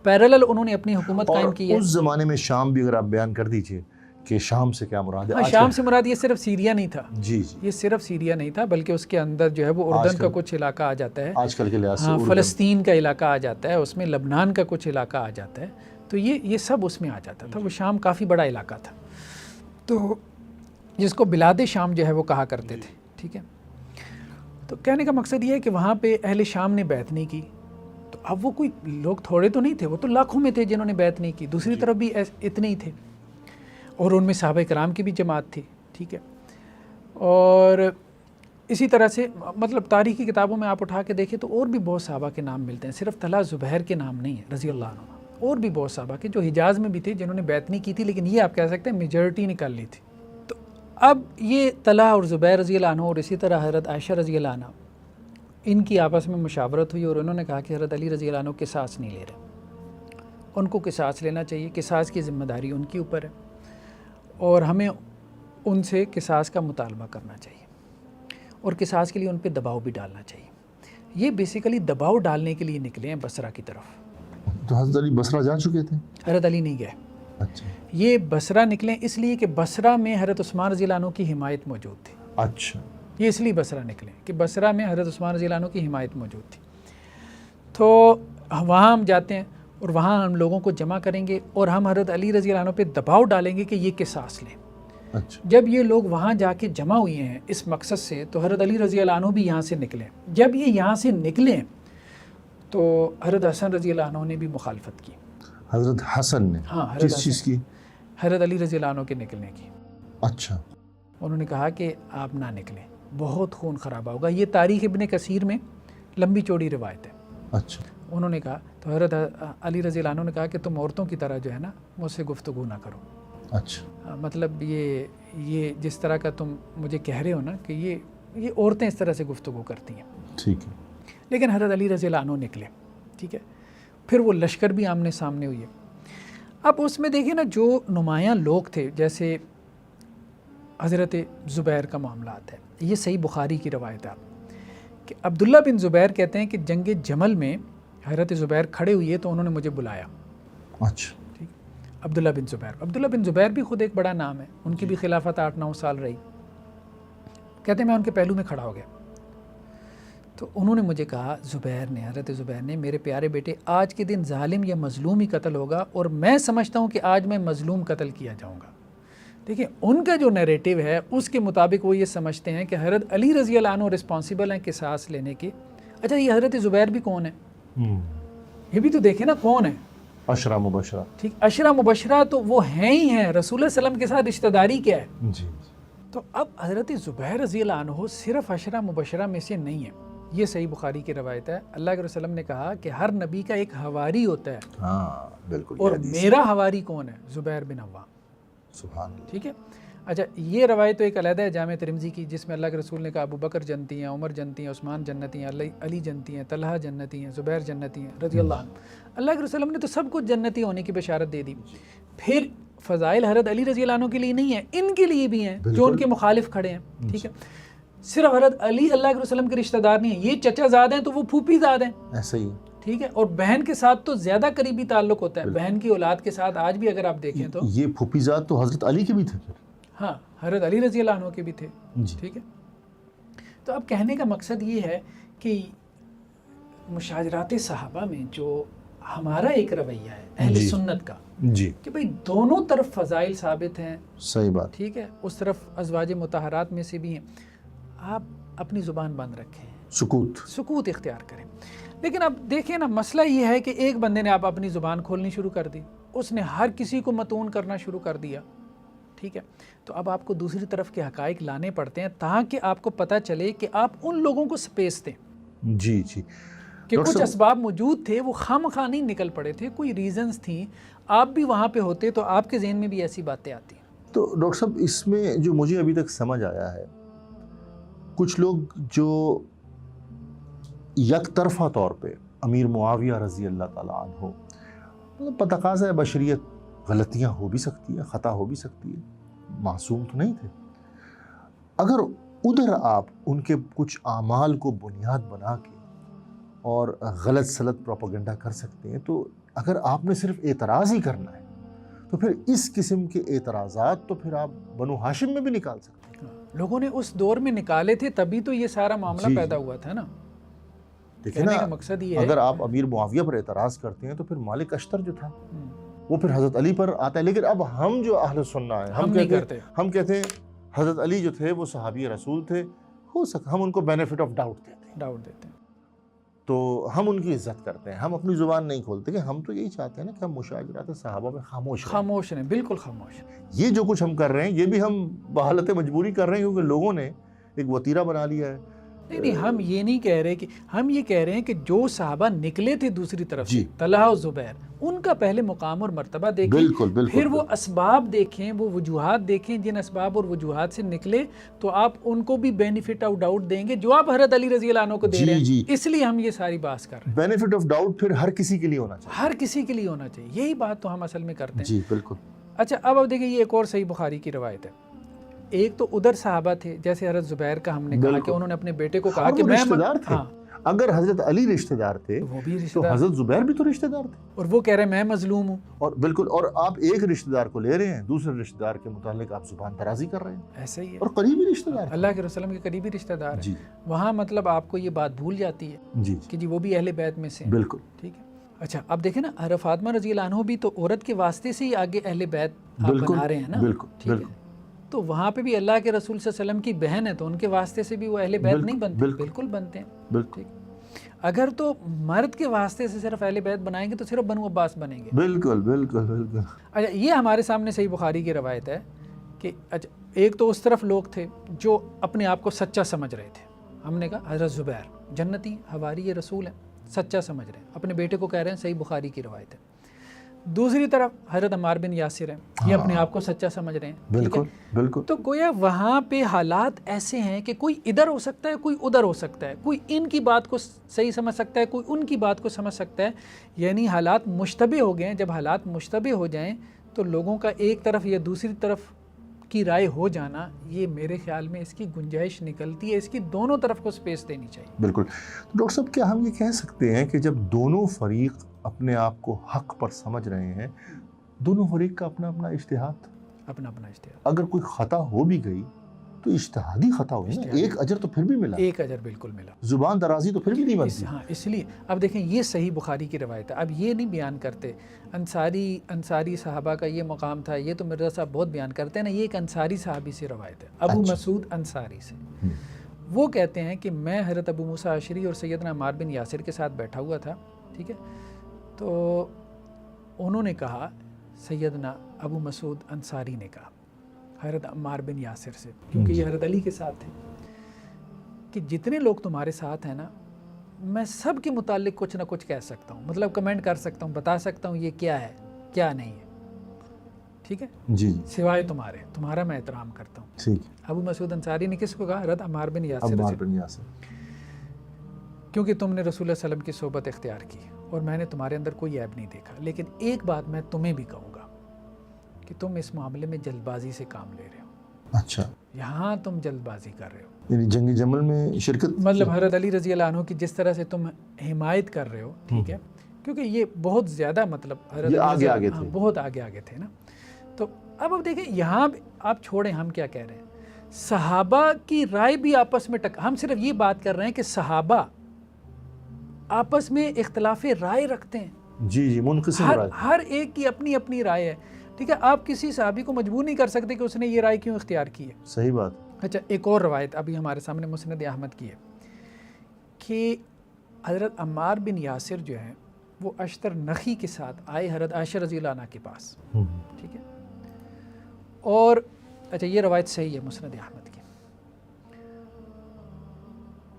پیرالل انہوں نے اپنی حکومت قائم کی ہے. اس زمانے میں شام بھی اگر آپ بیان کر دیجئے کہ شام سے کیا مراد ہے. ہاں, شام سے مراد یہ صرف سیریا نہیں تھا, جی جی, یہ صرف سیریا نہیں تھا, بلکہ اس کے اندر جو ہے وہ اردن کا کچھ علاقہ آ جاتا ہے, آج کل کے لحاظ سے فلسطین کا علاقہ آ جاتا ہے, اس میں لبنان کا کچھ علاقہ آ جاتا ہے, تو یہ سب اس میں آ جاتا تھا. وہ شام کافی بڑا علاقہ تھا, تو جس کو بلاد شام جو ہے وہ کہا کرتے تھے. ٹھیک ہے, تو کہنے کا مقصد یہ ہے کہ وہاں پہ اہل شام نے بیعت نہیں کی. تو اب وہ کوئی لوگ تھوڑے تو نہیں تھے, وہ تو لاکھوں میں تھے جنہوں نے بیعت نہیں کی. دوسری طرف بھی اتنے ہی تھے, اور ان میں صحابہ کرام کی بھی جماعت تھی. ٹھیک ہے, اور اسی طرح سے مطلب تاریخی کتابوں میں آپ اٹھا کے دیکھیں تو اور بھی بہت صحابہ کے نام ملتے ہیں, صرف طلحہ زبیر کے نام نہیں ہیں رضی اللہ عنہ, اور بھی بہت صحابہ کے جو حجاز میں بھی تھے جنہوں نے بیعت نہیں کی تھی, لیکن یہ آپ کہہ سکتے ہیں میجورٹی نے کر لی تھی. تو اب یہ طلحہ اور زبیر رضی اللہ عنہ اور اسی طرح حضرت عائشہ رضی اللہ عنہ, ان کی آپس میں مشاورت ہوئی, اور انہوں نے کہا کہ حضرت علی رضی اللہ عنہ قصاص نہیں لے رہے, ان کو قصاص لینا چاہیے, قصاص کی ذمہ داری ان کے اوپر ہے, اور ہمیں ان سے قصاص کا مطالبہ کرنا چاہیے, اور قصاص کے لیے ان پہ دباؤ بھی ڈالنا چاہیے. یہ بیسیکلی دباؤ ڈالنے کے لیے نکلے ہیں بصرہ کی طرف. تو حضرت علی بصرہ جا چکے تھے؟ حضرت علی نہیں گئے. اچھا, یہ بصرہ نکلے اس لیے کہ بصرہ میں حضرت عثمان رضی اللہ عنہ کی حمایت موجود تھی. اچھا, یہ اس لیے بصرہ نکلے کہ بصرہ میں حضرت عثمان رضی اللہ عنہ کی حمایت موجود تھی. تو وہاں ہم جاتے ہیں, اور وہاں ہم لوگوں کو جمع کریں گے, اور ہم حضرت علی رضی اللہ عنہ پہ دباؤ ڈالیں گے کہ یہ قصاص لیں. اچھا, جب یہ لوگ وہاں جا کے جمع ہوئے ہیں اس مقصد سے, تو حضرت علی رضی اللہ عنہ بھی یہاں سے نکلے. جب یہ یہاں سے نکلیں تو حضرت حسن رضی اللہ عنہ نے بھی مخالفت کی. حضرت حسن نے ہاں کس چیز کی؟ حضرت علی رضی اللہ عنہ کے نکلنے کی. اچھا. انہوں نے کہا کہ آپ نہ نکلیں، بہت خون خرابہ ہوگا. یہ تاریخ ابن کثیر میں لمبی چوڑی روایت ہے. اچھا. انہوں نے کہا تو حضرت علی رضی اللہ عنہ نے کہا کہ تم عورتوں کی طرح جو ہے نا مجھ سے گفتگو نہ کرو. اچھا. مطلب یہ جس طرح کا تم مجھے کہہ رہے ہو نا کہ یہ عورتیں اس طرح سے گفتگو کرتی ہیں. ٹھیک ہے. لیکن حضرت علی رضی اللہ عنہ نکلے. ٹھیک ہے. پھر وہ لشکر بھی آمنے سامنے ہوئی ہے. اب اس میں دیکھیں نا جو نمایاں لوگ تھے، جیسے حضرت زبیر کا معاملات ہے، یہ صحیح بخاری کی روایت ہے کہ عبداللہ بن زبیر کہتے ہیں کہ جنگ جمل میں حضرت زبیر کھڑے ہوئے تو انہوں نے مجھے بلایا. اچھا. ٹھیک. عبداللہ بن زبیر بھی خود ایک بڑا نام ہے، ان کی بھی خلافت 8-9 سال رہی. کہتے ہیں میں ان کے پہلو میں کھڑا ہو گیا تو انہوں نے مجھے کہا، حضرت زبیر نے، میرے پیارے بیٹے آج کے دن ظالم یا مظلوم ہی قتل ہوگا اور میں سمجھتا ہوں کہ آج میں مظلوم قتل کیا جاؤں گا. دیکھیں ان کا جو نیریٹو ہے اس کے مطابق وہ یہ سمجھتے ہیں کہ حضرت علی رضی اللہ عنہ رسپانسیبل ہیں قصاص لینے کے. اچھا یہ حضرت زبیر بھی کون ہے؟ یہ بھی تو دیکھیں نا کون ہے. عشرہ مبشرہ. ٹھیک. عشرہ مبشرہ تو وہ ہیں ہی ہیں. رسول اللہ علیہ وسلم کے ساتھ رشتہ داری کیا ہے؟ جی. تو اب حضرت زبیر رضی اللہ عنہ صرف عشرہ مبشرہ میں سے نہیں ہے. یہ صحیح بخاری کی روایت ہے. اللہ کے رسول نے کہا کہ ہر نبی کا ایک حواری ہوتا ہے. ہاں بالکل. اور میرا حواری کون ہے؟ زبیر بن عوام. سبحان اللہ. ٹھیک ہے. اچھا یہ روایت تو ایک علیحدہ ہے جامع ترمذی کی، جس میں اللہ کے رسول نے کہا ابو بکر جنتی ہیں، عمر جنتی ہیں، عثمان جنتی ہیں، علی جنتی ہیں، طلحہ جنتی ہیں، زبیر جنتی ہیں رضی اللہ عنہ. اللہ کے رسول نے تو سب کچھ جنتی ہونے کی بشارت دے دی. پھر فضائل حضرت علی رضی اللہ عنہ کے لیے نہیں ہیں، ان کے لیے بھی ہیں جو ان کے مخالف کھڑے ہیں. ٹھیک ہے. صرف حضرت علی اللہ کے رسول کے رشتہ دار نہیں ہیں، یہ چچا زاد ہیں تو وہ پھوپھی زاد ہیں. ایسا ہی. ٹھیک ہے. اور بہن کے ساتھ تو زیادہ قریبی تعلق ہوتا ہے. بہن کی اولاد کے ساتھ آج بھی اگر آپ دیکھیں تو یہ پھوپھی زاد تو حضرت علی کے بھی تھے. ہاں حضرت علی رضی اللہ عنہ کے بھی تھے. ٹھیک ہے. تو اب کہنے کا مقصد یہ ہے کہ مشاجرات صحابہ میں جو ہمارا ایک رویہ ہے اہل سنت کا، جی، کہ بھئی دونوں طرف فضائل ثابت ہیں. صحیح بات. ٹھیک ہے. اس طرف ازواج مطہرات میں سے بھی ہیں. آپ اپنی زبان بند رکھیں، سکوت اختیار کریں. لیکن اب دیکھیں نا مسئلہ یہ ہے کہ ایک بندے نے آپ اپنی زبان کھولنی شروع کر دی، اس نے ہر کسی کو متون کرنا شروع کر دیا. ٹھیک ہے. تو اب آپ کو دوسری طرف کے حقائق لانے پڑتے ہیں تاکہ آپ کو پتہ چلے کہ آپ ان لوگوں کو سپیس دیں. جی جی. کہ کچھ اسباب موجود تھے، وہ خواہ نہیں نکل پڑے تھے، کوئی ریزنز تھیں. آپ بھی وہاں پہ ہوتے تو آپ کے ذہن میں بھی ایسی باتیں آتی ہیں. تو ڈاکٹر صاحب اس میں جو مجھے ابھی تک سمجھ آیا ہے، کچھ لوگ جو یک طرفہ طور پہ امیر معاویہ رضی اللہ تعالیٰ عنہ، بتقاضۂ بشریت غلطیاں ہو بھی سکتی ہیں، خطا ہو بھی سکتی ہے، معصوم تو نہیں تھے. اگر ادھر آپ ان کے کچھ اعمال کو بنیاد بنا کے اور غلط سلط پروپیگنڈا کر سکتے ہیں، تو اگر آپ نے صرف اعتراض ہی کرنا ہے تو پھر اس قسم کے اعتراضات تو پھر آپ بنو ہاشم میں بھی نکال سکتے ہیں. لوگوں نے اس دور میں نکالے تھے، تبھی تو یہ سارا معاملہ پیدا ہوا تھا نا. دیکھیں نا، مقصد یہ ہے اگر آپ امیر معاویہ پر اعتراض کرتے ہیں تو پھر مالک اشتر جو تھا وہ پھر حضرت علی پر آتا ہے. لیکن اب ہم جو اہل سنہ ہیں، ہم کہتے ہیں حضرت علی جو تھے وہ صحابی رسول تھے، ہو سکتا ہم ان کو بینیفٹ آف ڈاؤٹ دیتے ہیں، تو ہم ان کی عزت کرتے ہیں، ہم اپنی زبان نہیں کھولتے. کہ ہم تو یہی چاہتے ہیں نا کہ ہم مشاجرات صحابہ میں خاموش رہیں، بالکل خاموش. یہ جو کچھ ہم کر رہے ہیں یہ بھی ہم بحالت مجبوری کر رہے ہیں، کیونکہ لوگوں نے ایک وتیرہ بنا لیا ہے. نہیں، ہم یہ نہیں کہہ رہے، کہ ہم یہ کہہ رہے ہیں کہ جو صحابہ نکلے تھے دوسری طرف سے، طلحہ و زبیر، ان کا پہلے مقام اور مرتبہ دیکھیں. بالکل. پھر وہ اسباب دیکھیں، وہ وجوہات دیکھیں جن اسباب اور وجوہات سے نکلے، تو آپ ان کو بھی بینیفٹ آف ڈاؤٹ دیں گے جو آپ حضرت علی رضی اللہ عنہ کو دے رہے ہیں. اس لیے ہم یہ ساری بات کر رہے ہیں. بینیفٹ آف ڈاؤٹ پھر ہر کسی کے لیے ہونا چاہیے، ہر کسی کے لیے ہونا چاہیے. یہی بات تو ہم اصل میں کرتے ہیں. جی بالکل. اچھا اب دیکھیں یہ ایک اور صحیح بخاری کی روایت ہے. ایک تو ادھر صحابہ تھے، جیسے حضرت زبیر کا ہم نے کہا کہ انہوں نے اپنے بیٹے کو کہا کہ میں رشتہ دار تھے. اگر حضرت علی رشتہ دار تھے وہ بھی رشتہ تو دار، حضرت زبیر بھی تو رشتہ دار تھے، اور وہ کہہ رہے ہیں میں مظلوم ہوں. اور بالکل، اور آپ ایک رشتہ دار کو لے رہے ہیں، دوسرے رشتہ دار کے متعلق آپ زبان درازی کر رہے ہیں. ایسا ہی ہے، اور قریبی رشتہ دار، اللہ کے رسول کے قریبی رشتہ دار ہیں. وہاں مطلب آپ کو یہ بات بھول جاتی ہے کہ جی وہ بھی اہل بیت میں سے ہیں. بالکل. ٹھیک ہے. اچھا اب دیکھیں نا، حضرت فاطمہ رضی اللہ عنہ بھی تو عورت کے واسطے سے ہی آگے اہل بیت آپ بنا رہے ہیں نا. بالکل. تو وہاں پہ بھی اللہ کے رسول صلی اللہ علیہ وسلم کی بہن ہے، تو ان کے واسطے سے بھی وہ اہل بیت نہیں بنتے. بالکل بنتے ہیں. بالکل. اگر تو مرد کے واسطے سے صرف اہل بیت بنائیں گے تو صرف بنو عباس بنیں گے. بالکل بالکل بالکل. اچھا یہ ہمارے سامنے صحیح بخاری کی روایت ہے کہ ایک تو اس طرف لوگ تھے جو اپنے آپ کو سچا سمجھ رہے تھے. ہم نے کہا حضرت زبیر جنتی حواری رسول ہیں, سچا سمجھ رہے ہیں, اپنے بیٹے کو کہہ رہے ہیں, صحیح بخاری کی روایت ہے. دوسری طرف حضرت عمار بن یاسر ہیں, یہ اپنے آپ کو سچا سمجھ رہے ہیں. بالکل بالکل. تو گویا وہاں پہ حالات ایسے ہیں کہ کوئی ادھر ہو سکتا ہے, کوئی ادھر ہو سکتا ہے, کوئی ان کی بات کو صحیح سمجھ سکتا ہے, کوئی ان کی بات کو سمجھ سکتا ہے. یعنی حالات مشتبہ ہو گئے ہیں. جب حالات مشتبہ ہو جائیں تو لوگوں کا ایک طرف یا دوسری طرف کی رائے ہو جانا, یہ میرے خیال میں اس کی گنجائش نکلتی ہے. اس کی دونوں طرف کو سپیس دینی چاہیے. بالکل. تو ڈاکٹر صاحب کیا ہم یہ کہہ سکتے ہیں کہ جب دونوں فریق اپنے آپ کو حق پر سمجھ رہے ہیں, دونوں فریق کا اپنا اپنا اجتہاد, اپنا اپنا اجتہاد, اگر کوئی خطا ہو بھی گئی تو اجتہادی خطا ہوئی نا, ایک اجر تو پھر بھی ملا, ایک اجر بالکل ملا, زبان درازی تو پھر بھی نہیں بنتی. ہاں اس لیے اب دیکھیں یہ صحیح بخاری کی روایت ہے. اب یہ نہیں بیان کرتے انصاری صحابہ کا یہ مقام تھا, یہ تو مرزا صاحب بہت بیان کرتے ہیں نا. یہ ایک انصاری صحابی سے روایت ہے, ابو مسعود انصاری سے. وہ کہتے ہیں کہ میں حضرت ابو موسیٰ اشعری اور سیدنا عمار بن یاسر کے ساتھ بیٹھا ہوا تھا, ٹھیک ہے. تو انہوں نے کہا, سیدنا ابو مسعود انصاری نے کہا حضرت عمار بن یاسر سے, کیونکہ یہ حضرت علی کے ساتھ تھے, کہ جتنے لوگ تمہارے ساتھ ہیں نا, میں سب کے متعلق کچھ نہ کچھ کہہ سکتا ہوں, مطلب کمنٹ کر سکتا ہوں, بتا سکتا ہوں یہ کیا ہے کیا نہیں ہے, ٹھیک ہے جی, سوائے تمہارا میں احترام کرتا ہوں. ٹھیک. ابو مسعود انصاری نے کس کو کہا؟ حضرت عمار بن یاسر عمار سے, بن یاسر, کیونکہ تم نے رسول اللہ صلی اللہ علیہ وسلم کی صحبت اختیار کی اور میں نے تمہارے اندر کوئی عیب نہیں دیکھا, لیکن ایک بات میں تمہیں بھی کہوں گا کہ تم اس معاملے میں جلد بازی سے کام لے رہے ہو. اچھا, یہاں تم جلد بازی کر رہے ہو, یعنی جنگ جمل میں شرکت, مطلب حضرت علی رضی اللہ عنہ کی جس طرح سے تم حمایت کر رہے ہو, ٹھیک ہے, کیونکہ یہ بہت زیادہ مطلب حضرت آگے تھے, بہت آگے تھے نا. تو اب دیکھیں یہاں آپ چھوڑیں, ہم کیا کہہ رہے ہیں, صحابہ کی رائے بھی آپس میں ہم صرف یہ بات کر رہے ہیں کہ صحابہ آپس میں اختلاف رائے رکھتے ہیں. جی منقسم رائے, ہر ایک کی اپنی اپنی رائے ہے, ٹھیک ہے. آپ کسی صحابی کو مجبور نہیں کر سکتے کہ اس نے یہ رائے کیوں اختیار کی ہے. صحیح بات. اچھا ایک اور روایت ابھی ہمارے سامنے مسند احمد کی ہے کہ حضرت عمار بن یاسر جو ہیں وہ اشتر نخی کے ساتھ آئے حضرت عائشہ رضی اللہ عنہ کے پاس, ٹھیک ہے. اور اچھا یہ روایت صحیح ہے مسند احمد کی.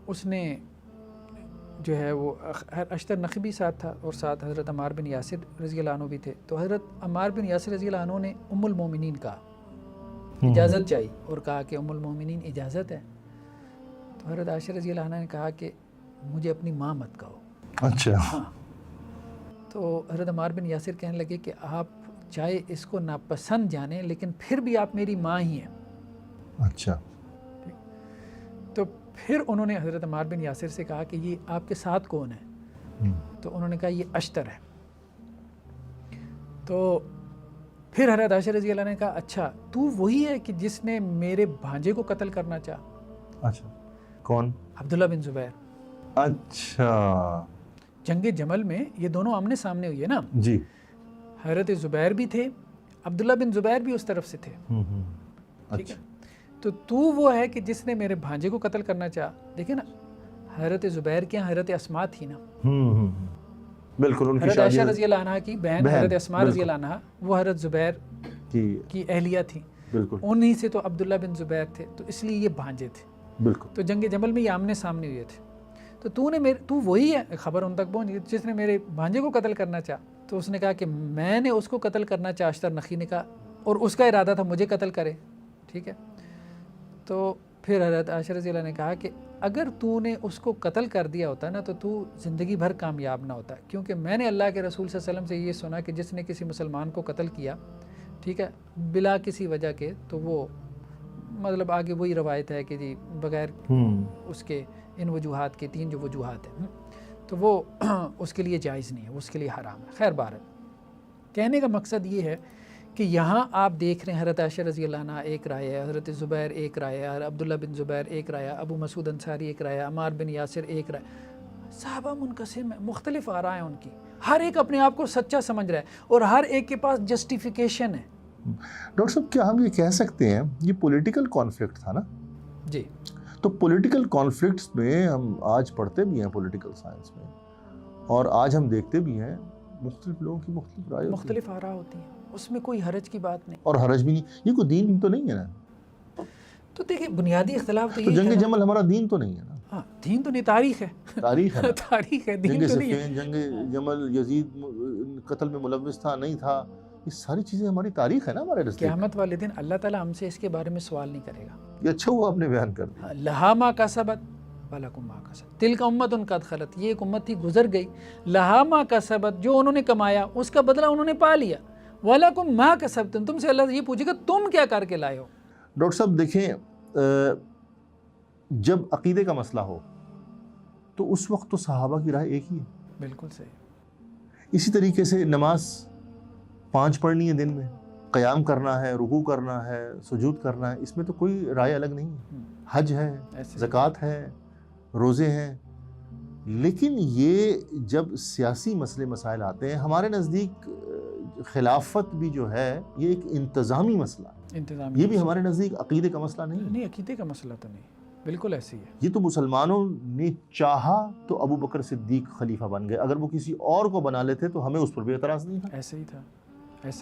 اس نے جو ہے وہ اشتر نخی بھی ساتھ تھا اور ساتھ حضرت عمار بن یاسر رضی اللہ عنہ بھی تھے. تو حضرت عمار بن یاسر رضی اللہ عنہ نے ام المومنین کا اجازت چاہی اور کہا کہ ام المومنین اجازت ہے. تو حضرت عائشہ رضی اللہ عنہ نے کہا کہ مجھے اپنی ماں مت کہو. اچھا. ہاں. تو حضرت عمار بن یاسر کہنے لگے کہ آپ چاہے اس کو ناپسند جانیں لیکن پھر بھی آپ میری ماں ہی ہیں. اچھا. تو پھر انہوں نے حضرت عمار بن یاسر سے کہا کہ یہ آپ کے ساتھ کون ہے؟ تو انہوں نے کہا یہ اشتر ہے. تو پھر حضرت عائشہ رضی اللہ عنہ نے کہا اچھا تو وہی ہے کہ جس نے میرے بھانجے کو قتل کرنا چاہا؟ اچھا کون؟ عبداللہ بن زبیر. اچھا. جنگ جمل میں یہ دونوں آمنے سامنے ہوئی ہے نا. جی. حضرت زبیر بھی تھے, عبداللہ بن زبیر بھی اس طرف سے تھے, ٹھیک ہے. تو وہ ہے کہ جس نے میرے بھانجے کو قتل کرنا چاہا. دیکھیں نا حضرت زبیر کے حضرت اسماء تھی نا, بالکل. ان کی حضرت عائشہ رضی اللہ عنہ کی بہن حضرت اسماء رضی اللہ عنہ وہ حضرت زبیر کی اہلیہ تھی, بالکل انہی سے تو عبداللہ بن زبیر تھے, تو اس لیے یہ بھانجے تھے. بالکل. تو جنگ جمل میں یہ آمنے سامنے ہوئے تھے. تو تو وہی ہے, خبر ان تک پہنچ جس نے میرے بھانجے کو قتل کرنا چاہا. تو اس نے کہا کہ میں نے اس کو قتل کرنا چاہا, اشتر نخی نے کہا, اور اس کا ارادہ تھا مجھے قتل کرے, ٹھیک ہے. تو پھر حضرت عائشہ رضی اللہ نے کہا کہ اگر تو نے اس کو قتل کر دیا ہوتا نا تو زندگی بھر کامیاب نہ ہوتا, کیونکہ میں نے اللہ کے رسول صلی اللہ علیہ وسلم سے یہ سنا کہ جس نے کسی مسلمان کو قتل کیا, ٹھیک ہے, بلا کسی وجہ کے, تو وہ مطلب آگے وہی روایت ہے کہ جی بغیر اس کے ان وجوہات کے 3 جو وجوہات ہیں, تو وہ اس کے لیے جائز نہیں ہے, اس کے لیے حرام ہے. خیر بہرحال کہنے کا مقصد یہ ہے کہ یہاں آپ دیکھ رہے ہیں حضرت عائشہ رضی اللہ عنہ ایک رائے ہے, حضرت زبیر ایک رائے ہے, عبداللہ بن زبیر ایک رائے ہے, ابو مسعود انصاری ایک رائے ہے, عمار بن یاسر ایک رائے. صحابہ منقسم ہیں, مختلف آراء ہیں ان کی, ہر ایک اپنے آپ کو سچا سمجھ رہا ہے اور ہر ایک کے پاس جسٹیفیکیشن ہے. ڈاکٹر صاحب کیا ہم یہ کہہ سکتے ہیں یہ پولیٹیکل کانفلکٹ تھا نا؟ جی. تو پولیٹیکل کانفلکٹس میں ہم آج پڑھتے بھی ہیں پولیٹیکل سائنس میں، اور آج ہم دیکھتے بھی ہیں مختلف لوگوں کی مختلف رائے، مختلف آراء ہوتی ہیں، اس میں کوئی حرج کی بات نہیں، اور حرج بھی نہیں، یہ کوئی دین تو نہیں ہے نا. تو دیکھیں بنیادی اختلاف تو تو یہ جنگ جمل ہمارا دین تو نہیں ہے نا. ہاں دین تو نہیں، تاریخ ہے، تاریخ ہے نا. تاریخ ہے، دین جنگ تو نہیں ہے. صفین، جنگ جمل، یزید قتل میں ملوث تھا نہیں تھا، یہ ساری چیزیں ہماری تاریخ ہے نا ہمارے رستے. قیامت والے دن اللہ تعالیٰ ہم سے اس کے بارے میں سوال نہیں کرے گا. یہ اچھا ہوا آپ نے بیان کر دیا. لہا ما کسبت ولکم ما کسبت تلک امت قد خلت، یہ ایک امت تھی گزر گئی، لہا ما کسبت، جو انہوں نے کمایا اس کا بدلہ انہوں نے پا لیا، ولکم ما کسبتم، تم سے اللہ یہ پوچھے گا تم کیا کر کے لائے ہو. ڈاکٹر صاحب دیکھیں، جب عقیدے کا مسئلہ ہو تو اس وقت تو صحابہ کی رائے ایک ہی ہے. بالکل صحیح. اسی طریقے سے نماز 5 پڑھنی ہے دن میں، قیام کرنا ہے، رکوع کرنا ہے، سجود کرنا ہے، اس میں تو کوئی رائے الگ نہیں ہے. حج ہے، زکوٰۃ ہے، روزے ہیں. لیکن یہ جب سیاسی مسئلے مسائل آتے ہیں، ہمارے نزدیک خلافت بھی جو ہے یہ ایک انتظامی مسئلہ ہے، یہ بھی ہمارے نزدیک عقیدے کا مسئلہ نہیں ہے. نہیں، عقیدے کا مسئلہ تو نہیں، بالکل ایسی ہے. یہ تو مسلمانوں نے چاہا تو ابو بکر صدیق خلیفہ بن گئے، اگر وہ کسی اور کو بنا لیتے تو ہمیں اس پر بھی اعتراض نہیں تھا. ایسے ہی تھا.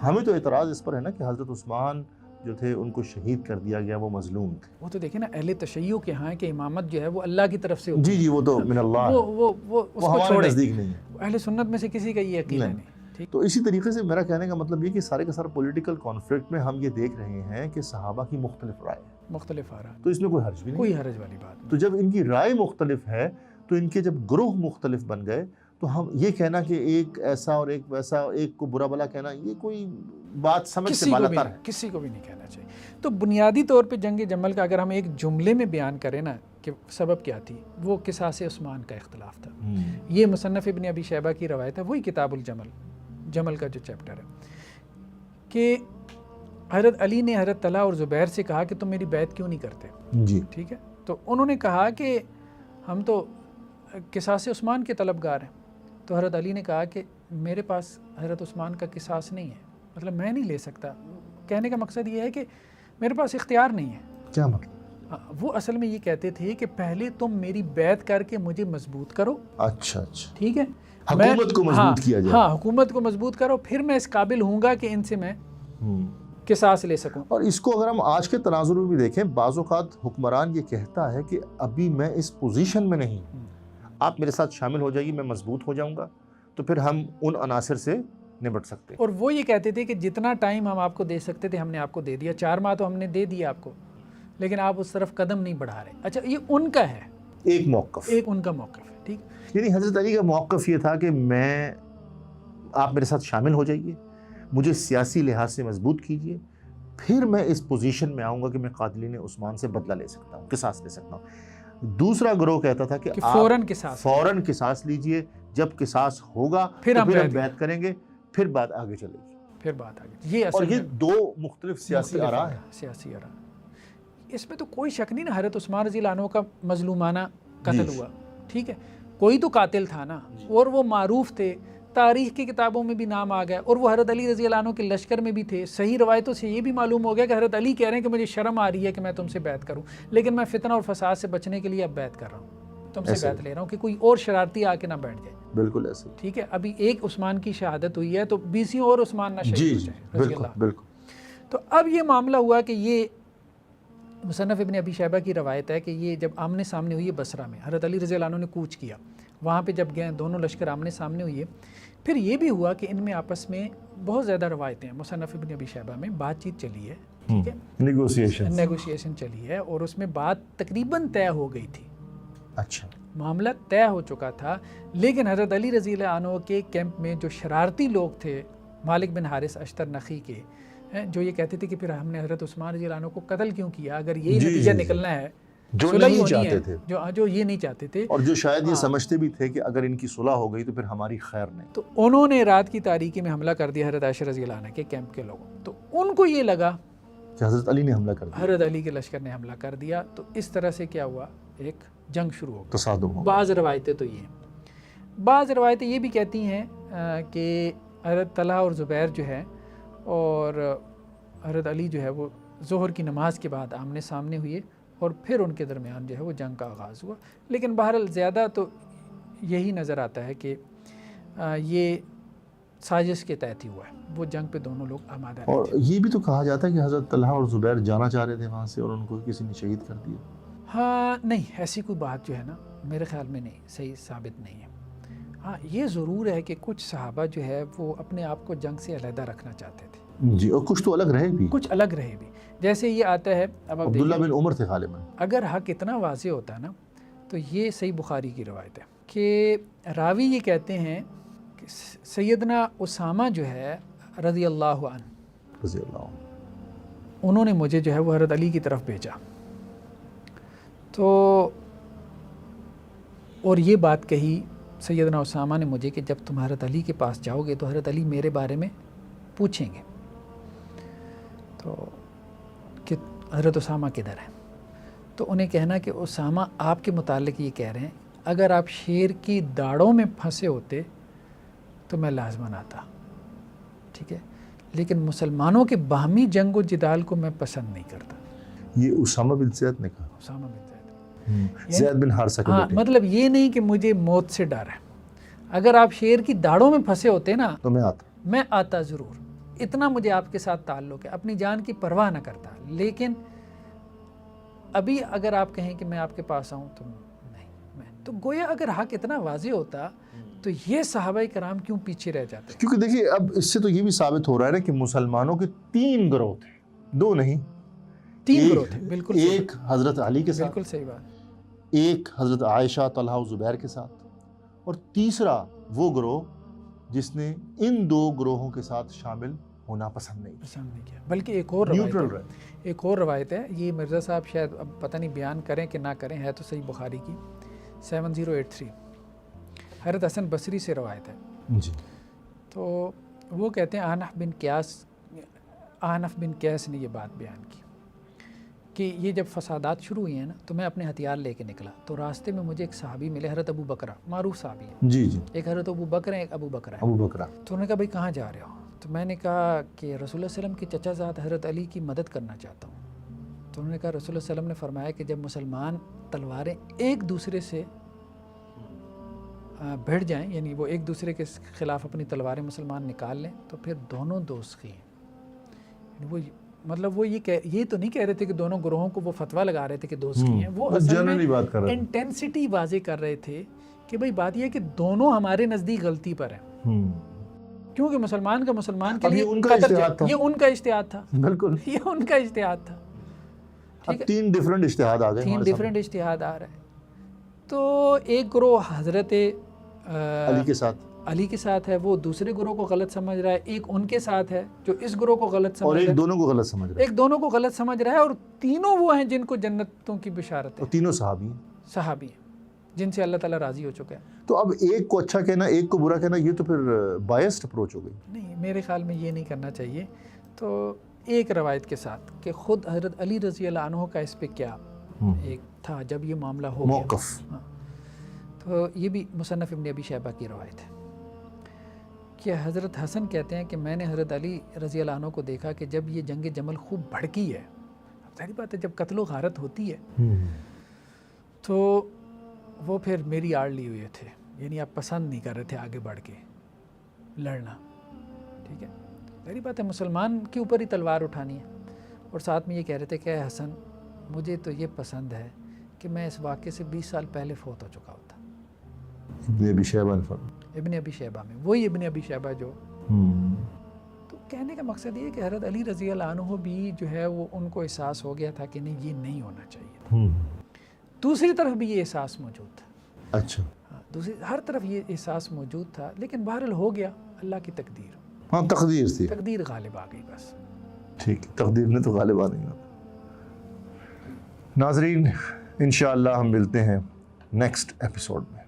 ہمیں تو اعتراض اس پر ہے نا کہ حضرت عثمان جو تھے ان کو شہید کر دیا گیا، وہ مظلوم تھے. وہ تو دیکھیں نا، اہل تشیع کے ہاں کہ امامت جو ہے وہ اللہ کی طرف سے ہوتی ہے. جی وہ تو من اللہ، وہ اس کو ہمارے چھوڑے، نزدیک نہیں ہے. اہل سنت میں سے کسی کا یہ عقیدہ نہیں. تو اسی طریقے سے میرا کہنے کا مطلب یہ کہ سارے کا سارا پولیٹیکل کانفلکٹ میں ہم یہ دیکھ رہے ہیں کہ صحابہ کی مختلف رائے، مختلف آراء، تو اس میں کوئی حرج بھی نہیں، کوئی حرج والی بات نہیں. تو جب ان کی رائے مختلف ہے تو ان کے جب گروہ مختلف بن گئے تو ہم یہ کہنا کہ ایک ایسا اور ایک ویسا، ایک کو برا بلا کہنا، یہ کوئی بات سمجھ سے بالا تر ہے، کسی کو بھی نہیں کہنا چاہیے. تو بنیادی طور پہ جنگ جمل کا اگر ہم ایک جملے میں بیان کریں نا کہ سبب کیا تھی، وہ قصاص عثمان کا اختلاف تھا. یہ مصنف ابن ابی شیبہ کی روایت ہے، وہی کتاب الجمل، جمل کا جو چیپٹر ہے، کہ حضرت علی نے حضرت طلحہ اور زبیر سے کہا کہ تم میری بیعت کیوں نہیں کرتے. جی ٹھیک ہے، تو انہوں نے کہا کہ ہم تو قصاص عثمان کے طلبگار ہیں. تو حضرت علی نے کہا کہ میرے پاس حضرت عثمان کا قصاص نہیں ہے، مطلب میں نہیں لے سکتا. کہنے کا مقصد یہ ہے کہ میرے پاس اختیار نہیں ہے. کیا مطلب؟ وہ اصل میں یہ کہتے تھے کہ پہلے تم میری بیعت کر کے مجھے مضبوط کرو. اچھا ٹھیک ہے، حکومت کو مضبوط کیا جائے. ہاں، حکومت کو مضبوط کرو، پھر میں اس قابل ہوں گا کہ ان سے میں قصاص لے سکوں. اور اس کو اگر ہم آج کے تناظر میں بھی دیکھیں، بعض اوقات حکمران یہ کہتا ہے کہ ابھی میں اس پوزیشن میں نہیں، آپ میرے ساتھ شامل ہو جائیے، میں مضبوط ہو جاؤں گا تو پھر ہم ان عناصر سے نمٹ سکتے. اور وہ یہ کہتے تھے کہ جتنا ٹائم ہم آپ کو دے سکتے تھے ہم نے آپ کو دے دیا، 4 ماہ تو ہم نے دے دیا آپ کو، لیکن آپ اس طرف قدم نہیں بڑھا رہے. اچھا، یہ ان کا ہے ایک موقف، ایک ان کا موقف ہے. ٹھیک، یعنی حضرت علی کا موقف یہ تھا کہ میں، آپ میرے ساتھ شامل ہو جائیے، مجھے سیاسی لحاظ سے مضبوط کیجیے، پھر میں اس پوزیشن میں آؤں گا کہ میں قاتلین عثمان سے بدلہ لے سکتا ہوں، قصاص لے سکتا ہوں. دوسرا گروہ کہتا تھا کہ فوراً قصاص لیجئے، جب قصاص ہوگا پھر ہم بیعت کریں گے، پھر بات آگے چلے گی، پھر بات آگے. اور یہ 2 مختلف سیاسی آراء ہیں. سیاسی آراء، اس میں تو کوئی شک نہیں نا. حضرت عثمان رضی اللہ عنہ کا مظلومانہ قتل ہوا، ٹھیک ہے، کوئی تو قاتل تھا نا، اور وہ معروف تھے، تاریخ کی کتابوں میں بھی نام آ گیا، اور وہ حضرت علی رضی اللہ عنہ کے لشکر میں بھی تھے. صحیح روایتوں سے یہ بھی معلوم ہو گیا کہ حضرت علی کہہ رہے ہیں کہ مجھے شرم آ رہی ہے کہ میں تم سے بیعت کروں، لیکن میں فتنہ اور فساد سے بچنے کے لیے اب بیعت کر رہا ہوں، تم سے بیعت لے رہا ہوں کہ کوئی اور شرارتی آ کے نہ بیٹھ جائے. بالکل ایسے. ٹھیک ہے، ابھی ایک عثمان کی شہادت ہوئی ہے تو 20 اور عثمان نہ شہید ہو جائے رضی اللہ. بالکل. تو اب یہ معاملہ ہوا کہ یہ مصنف ابن ابی شیبہ کی روایت ہے کہ یہ جب آمنے سامنے ہوئی ہے بصرہ میں، حضرت علی رضی اللہ عنہ نے کوچ کیا، وہاں پہ جب گئے دونوں لشکر آمنے سامنے ہوئی ہے. پھر یہ بھی ہوا کہ ان میں آپس میں بہت زیادہ روایتیں، مصنف ابن ابی شیبہ میں بات چیت چلی ہے، ٹھیک ہے، نیگوشیشن چلی ہے، اور اس میں بات تقریباً طے ہو گئی تھی. اچھا، معاملہ طے ہو چکا تھا، لیکن حضرت علی رضی اللہ عنہ کے کیمپ میں جو شرارتی لوگ تھے، مالک بن حارث اشتر نخی کے، جو یہ کہتے تھے کہ پھر ہم نے حضرت عثمان رضی اللہ عنہ کو قتل کیوں کیا اگر یہی نتیجہ نکلنا ہے، جو نہیں چاہتے تھے، جو یہ نہیں چاہتے تھے، اور جو شاید یہ سمجھتے بھی تھے کہ اگر ان کی صلح ہو گئی تو پھر ہماری خیر نہیں. تو انہوں نے رات کی تاریکی میں حملہ کر دیا حضرت عائشہ رضی اللہ عنہ کے کیمپ کے لوگوں. تو ان کو یہ لگا کہ حضرت علی نے حملہ کر دیا، حضرت علی کے لشکر نے حملہ کر دیا. تو اس طرح سے کیا ہوا، ایک جنگ شروع ہو گئی. تصادم ہو. بعض روایتیں تو یہ ہیں، بعض روایتیں یہ بھی کہتی ہیں کہ حضرت طلحہ اور زبیر جو ہے اور حضرت علی جو ہے وہ ظہر کی نماز کے بعد آمنے سامنے ہوئے اور پھر ان کے درمیان جو ہے وہ جنگ کا آغاز ہوا. لیکن بہرحال زیادہ تو یہی نظر آتا ہے کہ یہ سازش کے تحت ہی ہوا ہے. وہ جنگ پہ دونوں لوگ آمادہ رہے. اور یہ بھی تو کہا جاتا ہے کہ حضرت طلحہ اور زبیر جانا چاہ رہے تھے وہاں سے اور ان کو کسی نے شہید کر دیا. ہاں نہیں، ایسی کوئی بات جو ہے نا میرے خیال میں نہیں، صحیح ثابت نہیں ہے. ہاں یہ ضرور ہے کہ کچھ صحابہ جو ہے وہ اپنے آپ کو جنگ سے علیحدہ رکھنا چاہتے تھے جی، اور کچھ تو الگ رہے بھی. کچھ الگ رہے بھی. جیسے یہ آتا ہے اب آپ عبداللہ دیکھیں، بن عمر تھے غالباً. اگر حق اتنا واضح ہوتا نا تو یہ صحیح بخاری کی روایت ہے کہ راوی یہ کہتے ہیں کہ سیدنا اسامہ جو ہے رضی اللہ عنہ، رضی اللہ عنہ، انہوں نے مجھے جو ہے وہ حضرت علی کی طرف بھیجا. تو اور یہ بات کہی سیدنا اسامہ نے مجھے کہ جب تم حضرت علی کے پاس جاؤ گے تو حضرت علی میرے بارے میں پوچھیں گے تو کہ حضرت اسامہ کدھر ہے. تو انہیں کہنا کہ اسامہ آپ کے متعلق یہ کہہ رہے ہیں اگر آپ شیر کی داڑوں میں پھنسے ہوتے تو میں لازماً آتا، ٹھیک ہے، لیکن مسلمانوں کے باہمی جنگ و جدال کو میں پسند نہیں کرتا. یہ اسامہ بن زید نے کہا. اسامہ بن زید، زید بن حارثہ کے ہاں بیٹے. مطلب یہ نہیں کہ مجھے موت سے ڈر ہے، اگر آپ شیر کی داڑوں میں پھنسے ہوتے نا تو میں آتا ضرور. اتنا مجھے آپ کے ساتھ تعلق ہے، اپنی جان کی پرواہ نہ کرتا. لیکن ابھی اگر آپ کہیں کہ میں آپ کے پاس آؤں تو نہیں. میں تو گویا اگر حق اتنا واضح ہوتا تو یہ صحابہ کرام کیوں پیچھے رہ جاتے؟ کیونکہ دیکھیے اب اس سے تو یہ بھی ثابت ہو رہا ہے نا کہ مسلمانوں کے 3 گروہ تھے، 2 نہیں، 3 گروہ تھے. بالکل ایک حضرت علی کے ساتھ، بالکل صحیح بات. ایک حضرت عائشہ، طلحہ و زبیر کے ساتھ، اور تیسرا وہ گروہ جس نے ان 2 گروہوں کے ساتھ شامل ہونا پسند نہیں کیا. بلکہ ایک اور روایت ہے، یہ مرزا صاحب شاید اب پتہ نہیں بیان کریں کہ نہ کریں، ہے تو صحیح بخاری کی 7083 حضرت حسن بصری سے روایت ہے. جی. تو وہ کہتے ہیں احنف بن قیس نے یہ بات بیان کی کہ یہ جب فسادات شروع ہوئی ہیں نا تو میں اپنے ہتھیار لے کے نکلا تو راستے میں مجھے ایک صحابی ملے، حضرت ابو بکرہ، معروف صحابی ہیں. جی جی. ایک حضرت ابو بکر ہیں، ایک ابو بکرہ ہیں. ابو بکرہ. تو انہوں نے کہا بھائی کہاں جا رہے ہو؟ تو میں نے کہا کہ رسول اللہ علیہ وسلم کے چچا زاد حضرت علی کی مدد کرنا چاہتا ہوں. تو انہوں نے کہا رسول اللہ علیہ وسلم نے فرمایا کہ جب مسلمان تلواریں ایک دوسرے سے بھڑ جائیں، یعنی وہ ایک دوسرے کے خلاف اپنی تلواریں مسلمان نکال لیں تو پھر دونوں دوست ہی ہیں. وہ مطلب وہ یہ تو نہیں کہہ رہے تھے کہ دونوں گروہوں کو وہ فتویٰ لگا رہے تھے کہ دوست کی ہیں، وہ اصل میں انٹینسٹی واضح کر رہے تھے کہ بھائی بات یہ ہے کہ دونوں ہمارے نزدیک غلطی پر ہیں. کیونکہ مسلمان کا مسلمان کے لیے یہ ان کا اجتہاد تھا. بالکل یہ ان کا اجتہاد تھا. اب 3 ڈیفرنٹ اجتہاد آ گئے، 3 ڈیفرنٹ اجتہاد آ رہے ہیں. تو ایک گروہ حضرت علی کے ساتھ ہے، وہ دوسرے گروہ کو غلط سمجھ رہا ہے. ایک ان کے ساتھ ہے جو اس گروہ کو غلط سمجھ رہا ہے، اور ایک دونوں کو غلط سمجھ رہا ہے. ایک دونوں کو غلط سمجھ رہا ہے. اور تینوں وہ ہیں جن کو جنتوں کی بشارت ہے، اور تینوں صحابی ہیں جن سے اللہ تعالیٰ راضی ہو چکا ہے. تو اب ایک کو اچھا کہنا، ایک کو برا کہنا، یہ تو پھر بائسڈ اپروچ ہو گئی. نہیں، میرے خیال میں یہ نہیں کرنا چاہیے. تو ایک روایت کے ساتھ کہ خود حضرت علی رضی اللہ عنہ کا اس پہ کیا ایک تھا جب یہ معاملہ ہو گیا موقف. تو یہ بھی مصنف ابن ابی شیبہ کی روایت ہے کہ حضرت حسن کہتے ہیں کہ میں نے حضرت علی رضی اللہ عنہ کو دیکھا کہ جب یہ جنگ جمل خوب بھڑکی ہے، اب ظاہر بات ہے جب قتل و غارت ہوتی ہے تو وہ پھر میری آڑ لی ہوئے تھے، یعنی آپ پسند نہیں کر رہے تھے آگے بڑھ کے لڑنا. ٹھیک ہے، ظاہر بات ہے مسلمان کے اوپر ہی تلوار اٹھانی ہے. اور ساتھ میں یہ کہہ رہے تھے کہ حسن مجھے تو یہ پسند ہے کہ میں اس واقعے سے 20 سال پہلے فوت ہو چکا ہوتا. ابن ابی شیبہ میں، وہی ابن ابی شیبہ جو تو کہنے کا مقصد یہ ہے کہ حضرت علی رضی اللہ عنہ بھی جو ہے وہ ان کو احساس ہو گیا تھا کہ نہیں یہ نہیں ہونا چاہیے. دوسری طرف بھی یہ احساس موجود تھا. اچھا، دوسری ہر طرف یہ احساس موجود تھا، لیکن بہرحال ہو گیا، اللہ کی تقدیر. ہاں تقدیر تھی، تقدیر غالب آ گئی بس. ٹھیک، تقدیر نے تو غالب آ نہیں ہوتا. ناظرین انشاءاللہ ہم ملتے ہیں نیکسٹ ایپیسوڈ میں.